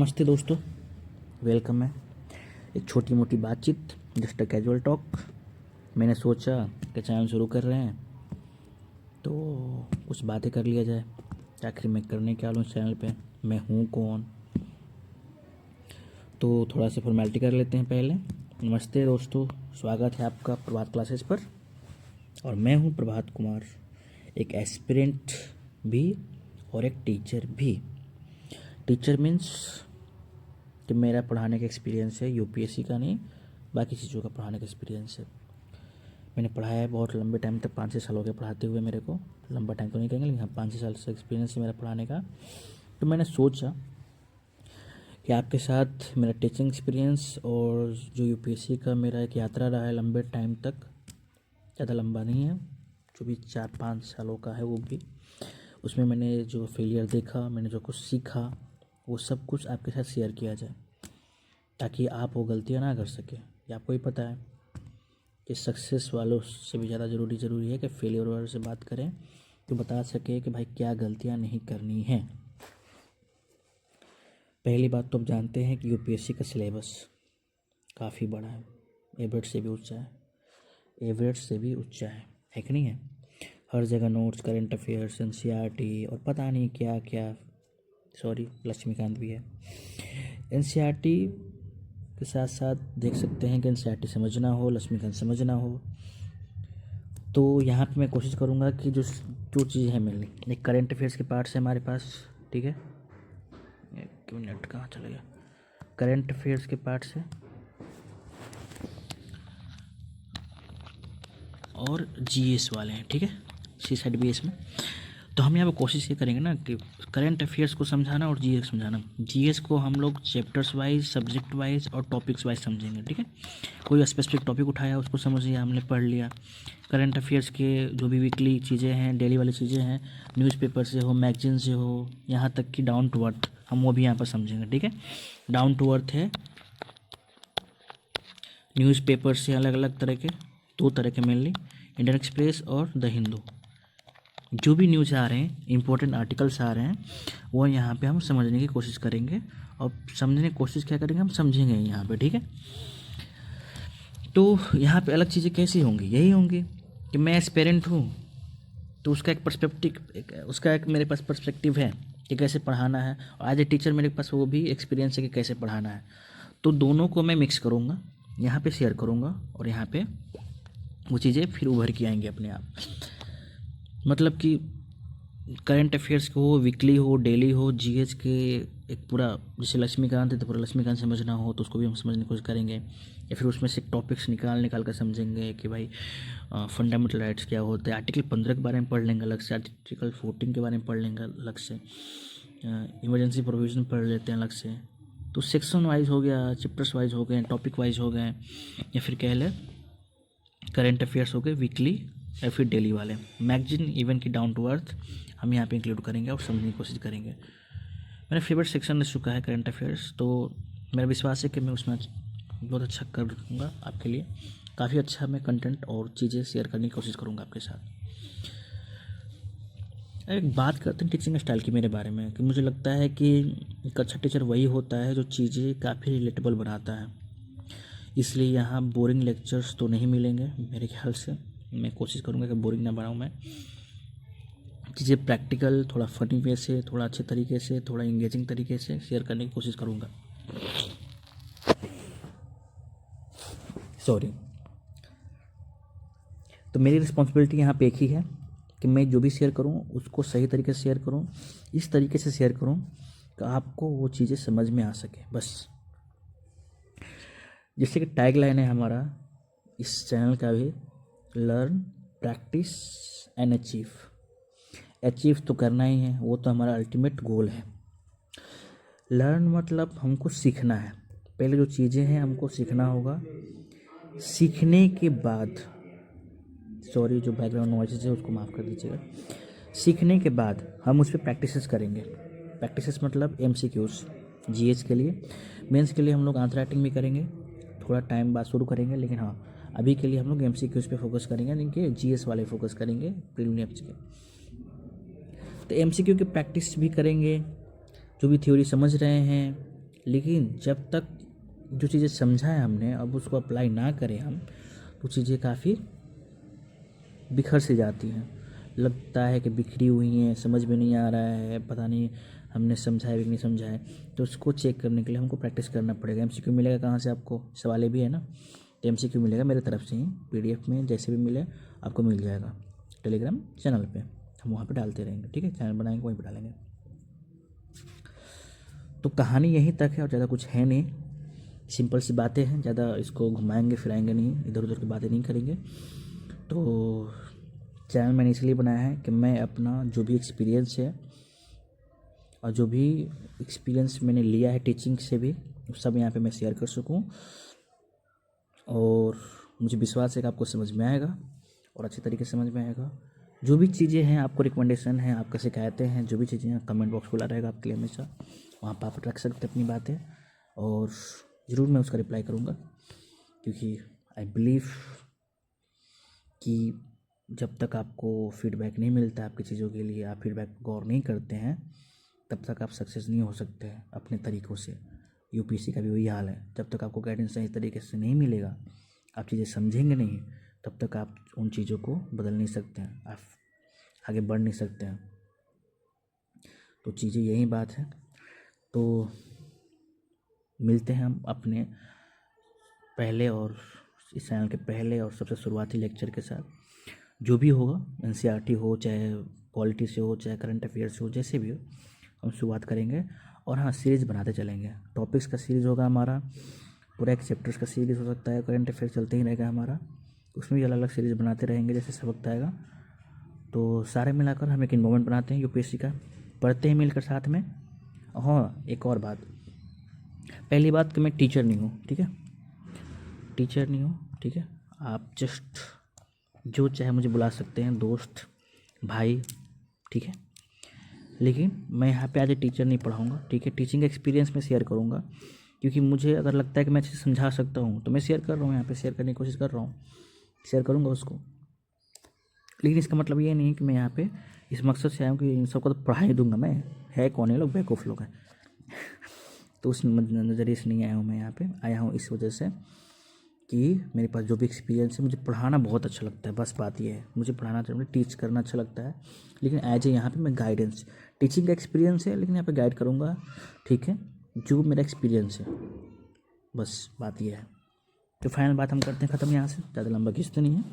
नमस्ते दोस्तों, वेलकम है। एक छोटी मोटी बातचीत, जस्ट अ कैजुअल टॉक। मैंने सोचा कि चैनल शुरू कर रहे हैं तो कुछ बातें कर लिया जाए। आखिर मैं करने क्या वाला हूँ इस चैनल पे, मैं हूँ कौन, तो थोड़ा सा फॉर्मेलिटी कर लेते हैं पहले। नमस्ते दोस्तों, स्वागत है आपका प्रभात क्लासेस पर। और मैं हूँ प्रभात कुमार, एक एस्पिरेंट भी और एक टीचर भी। टीचर मीन्स कि मेरा पढ़ाने का एक्सपीरियंस है, यूपीएससी का नहीं, बाकी चीज़ों का पढ़ाने का एक्सपीरियंस है। मैंने पढ़ाया है बहुत लंबे टाइम तक, 5-6 साल हो गए पढ़ाते हुए मेरे को। लंबा टाइम तो नहीं कहेंगे, लेकिन हाँ 5-6 साल से एक्सपीरियंस है मेरा पढ़ाने का। तो मैंने सोचा कि आपके साथ मेरा टीचिंग एक्सपीरियंस और जो यूपीएससी का मेरा एक यात्रा रहा है लंबे टाइम तक, ज़्यादा लंबा नहीं है, जो भी 4-5 सालों का है, वो भी उसमें मैंने जो फेलियर देखा, मैंने जो कुछ सीखा, वो सब कुछ आपके साथ शेयर किया जाए, ताकि आप वो गलतियाँ ना कर सकें। ये आपको ही पता है कि सक्सेस वालों से भी ज़्यादा ज़रूरी है कि फेलियर वालों से बात करें, तो बता सके कि भाई क्या गलतियाँ नहीं करनी हैं। पहली बात तो आप जानते हैं कि यूपीएससी का सिलेबस काफ़ी बड़ा है, एवरेज से भी ऊंचा है कि नहीं है। हर जगह नोट्स, करंट अफेयर्स, एनसीईआरटी और पता नहीं क्या क्या, सॉरी लक्ष्मीकांत भी है। एनसीईआरटी के साथ साथ देख सकते हैं कि एनसीईआरटी समझना हो, लक्ष्मीकांत समझना हो, तो यहाँ पे मैं कोशिश करूँगा कि जो चीज़ है मेरे लिए, एक करंट अफेयर्स के पार्ट्स है हमारे पास, ठीक है। एक मिनट, कहाँ चला गया, करंट अफेयर्स के पार्ट्स है और जीएस वाले हैं, ठीक है, सी साइड बीएस में। तो हम यहाँ पे कोशिश ये करेंगे ना कि करंट अफेयर्स को समझाना और जीएस समझाना। जीएस को हम लोग चैप्टर्स वाइज, सब्जेक्ट वाइज और टॉपिक्स वाइज समझेंगे, ठीक है। कोई स्पेसिफिक टॉपिक उठाया उसको समझिए, हमने पढ़ लिया। करंट अफेयर्स के जो भी वीकली चीज़ें हैं, डेली वाली चीज़ें हैं, न्यूज़पेपर से हो, मैगजीन से हो, यहाँ तक कि डाउन टू अर्थ, हम वो भी यहाँ पर समझेंगे, ठीक है। डाउन टू अर्थ है न्यूज़पेपर से अलग अलग तरह के, 2 तरह के मेनली, इंडियन एक्सप्रेस और द हिंदू। जो भी न्यूज़ आ रहे हैं, इंपॉर्टेंट आर्टिकल्स आ रहे हैं, वो यहाँ पे हम समझने की कोशिश करेंगे। और समझने की कोशिश क्या करेंगे, हम समझेंगे यहाँ पे, ठीक है। तो यहाँ पे अलग चीज़ें कैसी होंगी, यही होंगी कि मैं एस्पिरेंट हूँ, तो उसका एक पर्सपेक्टिव, उसका एक मेरे पास पर्सपेक्टिव है कि कैसे पढ़ाना है, और एज ए टीचर मेरे पास वो भी एक्सपीरियंस है कि कैसे पढ़ाना है। तो दोनों को मैं मिक्स करूँगा, यहाँ पे शेयर करूँगा, और यहाँ पे वो चीज़ें फिर उभर के आएंगी अपने आप। मतलब कि करंट अफेयर्स को हो, वीकली हो, डेली हो, जीएस के एक पूरा, जैसे लक्ष्मीकांत है तो पूरा लक्ष्मीकांत समझना हो तो उसको भी हम समझने की कोशिश करेंगे, या फिर उसमें से टॉपिक्स निकाल कर समझेंगे कि भाई फंडामेंटल राइट्स क्या होते हैं। आर्टिकल 15 के बारे में पढ़ लेंगे अलग से, आर्टिकल 14 के बारे में पढ़ लेंगे अलग से, इमरजेंसी प्रोविज़न पढ़ लेते हैं अलग से। तो सेक्शन वाइज हो गया, चैप्टर्स वाइज हो गए, टॉपिक वाइज हो गए, या फिर कह लें करंट अफेयर्स हो गए वीकली या फिर डेली वाले। मैगजीन इवन की डाउन टू अर्थ हम यहाँ पे इंक्लूड करेंगे और समझने की कोशिश करेंगे। मेरा फेवरेट सेक्शन रह चुका है करंट अफेयर्स, तो मेरा विश्वास है कि मैं उसमें बहुत अच्छा करूँगा आपके लिए। काफ़ी अच्छा मैं कंटेंट और चीज़ें शेयर करने की कोशिश करूँगा आपके साथ। एक बात करते हैं टीचिंग स्टाइल की मेरे बारे में, कि मुझे लगता है कि एक अच्छा टीचर वही होता है जो चीज़ें काफ़ी रिलेटेबल बनाता है। इसलिए यहाँ बोरिंग लेक्चर्स तो नहीं मिलेंगे मेरे ख्याल से। मैं कोशिश करूँगा कि बोरिंग ना बनाऊँ, मैं चीज़ें प्रैक्टिकल, थोड़ा फनी वे से, थोड़ा अच्छे तरीके से, थोड़ा इंगेजिंग तरीके से शेयर करने की कोशिश करूँगा। सॉरी। तो मेरी रिस्पॉन्सिबिलिटी यहाँ पे एक ही है कि मैं जो भी शेयर करूँ उसको सही तरीके से शेयर करूँ, इस तरीके से शेयर करूँ कि आपको वो चीज़ें समझ में आ सके, बस। जैसे कि टैग लाइन है हमारा इस चैनल का भी, learn, practice and achieve. Achieve तो करना ही है, वो तो हमारा अल्टीमेट गोल है। लर्न मतलब हमको सीखना है, पहले जो चीज़ें हैं हमको सीखना होगा। सीखने के बाद, सॉरी जो बैकग्राउंड नॉइज़ है उसको माफ़ कर दीजिएगा। सीखने के बाद हम उस पर प्रैक्टिसेस करेंगे। प्रैक्टिसेस मतलब एमसीक्यूज़, जीएस के लिए, मेंस के लिए हम लोग आंसर राइटिंग भी करेंगे, थोड़ा टाइम बाद शुरू करेंगे, लेकिन हाँ अभी के लिए हम लोग एमसीक्यूज़ पे फोकस करेंगे, नहीं कि जीएस वाले फोकस करेंगे प्रीलिम्स के। तो एमसीक्यू की प्रैक्टिस भी करेंगे, जो भी थ्योरी समझ रहे हैं लेकिन जब तक जो चीज़ें समझा है हमने अब उसको अप्लाई ना करें हम, तो चीज़ें काफ़ी बिखर सी जाती हैं, लगता है कि बिखरी हुई हैं, समझ में नहीं आ रहा है, पता नहीं हमने समझा है कि नहीं समझा है। तो उसको चेक करने के लिए हमको प्रैक्टिस करना पड़ेगा। एमसीक्यू मिलेगा कहाँ से आपको, सवाल भी है ना, तो एमसीक्यू मिलेगा मेरे तरफ से ही, पीडीएफ में जैसे भी मिले आपको मिल जाएगा टेलीग्राम चैनल पे, हम वहाँ पे डालते रहेंगे, ठीक है, चैनल बनाएंगे वहीं पे डालेंगे। तो कहानी यहीं तक है और ज़्यादा कुछ है नहीं, सिंपल सी बातें हैं, ज़्यादा इसको घुमाएंगे फिराएंगे नहीं, इधर उधर की बातें नहीं करेंगे। तो चैनल मैंने इसलिए बनाया है कि मैं अपना जो भी एक्सपीरियंस है और जो भी एक्सपीरियंस मैंने लिया है टीचिंग से भी, वो सब यहाँ पे मैं शेयर कर सकूँ, और मुझे विश्वास है कि आपको समझ में आएगा और अच्छे तरीके से समझ में आएगा। जो भी चीज़ें हैं, आपको रिकमेंडेशन है, आपका शिकायतें हैं, जो भी चीज़ें हैं, कमेंट बॉक्स खुला रहेगा आपके लिए हमेशा, वहाँ पर आप रख सकते हैं अपनी बातें, और ज़रूर मैं उसका रिप्लाई करूँगा, क्योंकि आई बिलीव कि जब तक आपको फीडबैक नहीं मिलता आपकी चीज़ों के लिए, आप फीडबैक पर गौर नहीं करते हैं, तब तक आप सक्सेस नहीं हो सकते हैं अपने तरीक़ों से। यूपीएससी का भी वही हाल है, जब तक आपको गाइडेंस सही तरीके से नहीं मिलेगा, आप चीज़ें समझेंगे नहीं, तब तक आप उन चीज़ों को बदल नहीं सकते हैं, आप आगे बढ़ नहीं सकते हैं। तो चीज़ें यही बात है। तो मिलते हैं हम अपने पहले और इस चैनल के पहले और सबसे शुरुआती लेक्चर के साथ। जो भी होगा, एनसीईआरटी हो, चाहे पॉलिटी से हो, चाहे करंट अफेयर से हो, जैसे भी हो, हम शुरुआत करेंगे। और हाँ, सीरीज़ बनाते चलेंगे, टॉपिक्स का सीरीज़ होगा हमारा, पूरा एक चैप्टर्स का सीरीज़ हो सकता है, करंट अफेयर चलते ही रहेगा हमारा, उसमें भी अलग अलग सीरीज़ बनाते रहेंगे जैसे सब वक्त आएगा। तो सारे मिलाकर हम एक इन्वॉल्वमेंट बनाते हैं यूपीएससी का, पढ़ते हैं मिलकर साथ में। हाँ, एक और बात, पहली बात कि मैं टीचर नहीं हूँ, ठीक है, टीचर नहीं हूँ, ठीक है, आप जस्ट जो चाहे मुझे बुला सकते हैं, दोस्त, भाई, ठीक है, लेकिन मैं यहाँ पे आज टीचर नहीं पढ़ाऊँगा, ठीक है। टीचिंग एक्सपीरियंस में शेयर करूँगा, क्योंकि मुझे अगर लगता है कि मैं अच्छे से समझा सकता हूँ तो मैं शेयर कर रहा हूँ, यहाँ पे शेयर करने की कोशिश कर रहा हूँ, शेयर करूँगा उसको। लेकिन इसका मतलब ये नहीं है कि मैं यहाँ पे इस मकसद से आया हूँ कि इन सबको तो पढ़ा ही दूंगा मैं, है कौन है लोग, बेवकूफ़ लोग हैं। तो उस नज़रिए से नहीं आया हूँ मैं यहाँ पे, आया हूँ इस वजह से कि मेरे पास जो भी एक्सपीरियंस है, मुझे पढ़ाना बहुत अच्छा लगता है, बस बात ये है, मुझे पढ़ाना अच्छा, मुझे टीच करना अच्छा लगता है। लेकिन एज ए यहाँ पे मैं गाइडेंस, टीचिंग का एक्सपीरियंस है लेकिन यहाँ पे गाइड करूँगा, ठीक है, जो मेरा एक्सपीरियंस है, बस बात ये है। तो फाइनल बात हम करते हैं ख़त्म यहाँ से, ज़्यादा लंबा खींचते नहीं है,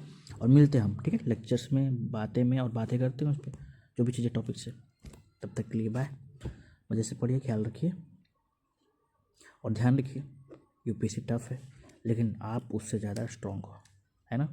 और मिलते हैं हम, ठीक है, लेक्चर्स में, बातें में, और बातें करते हैं उस पर जो भी चीज़ें टॉपिक से। तब तक के लिए बाय, मज़े से पढ़िए, ख्याल रखिए और ध्यान रखिए, यूपीएससी टफ है लेकिन आप उससे ज़्यादा स्ट्रॉन्ग हो, है ना।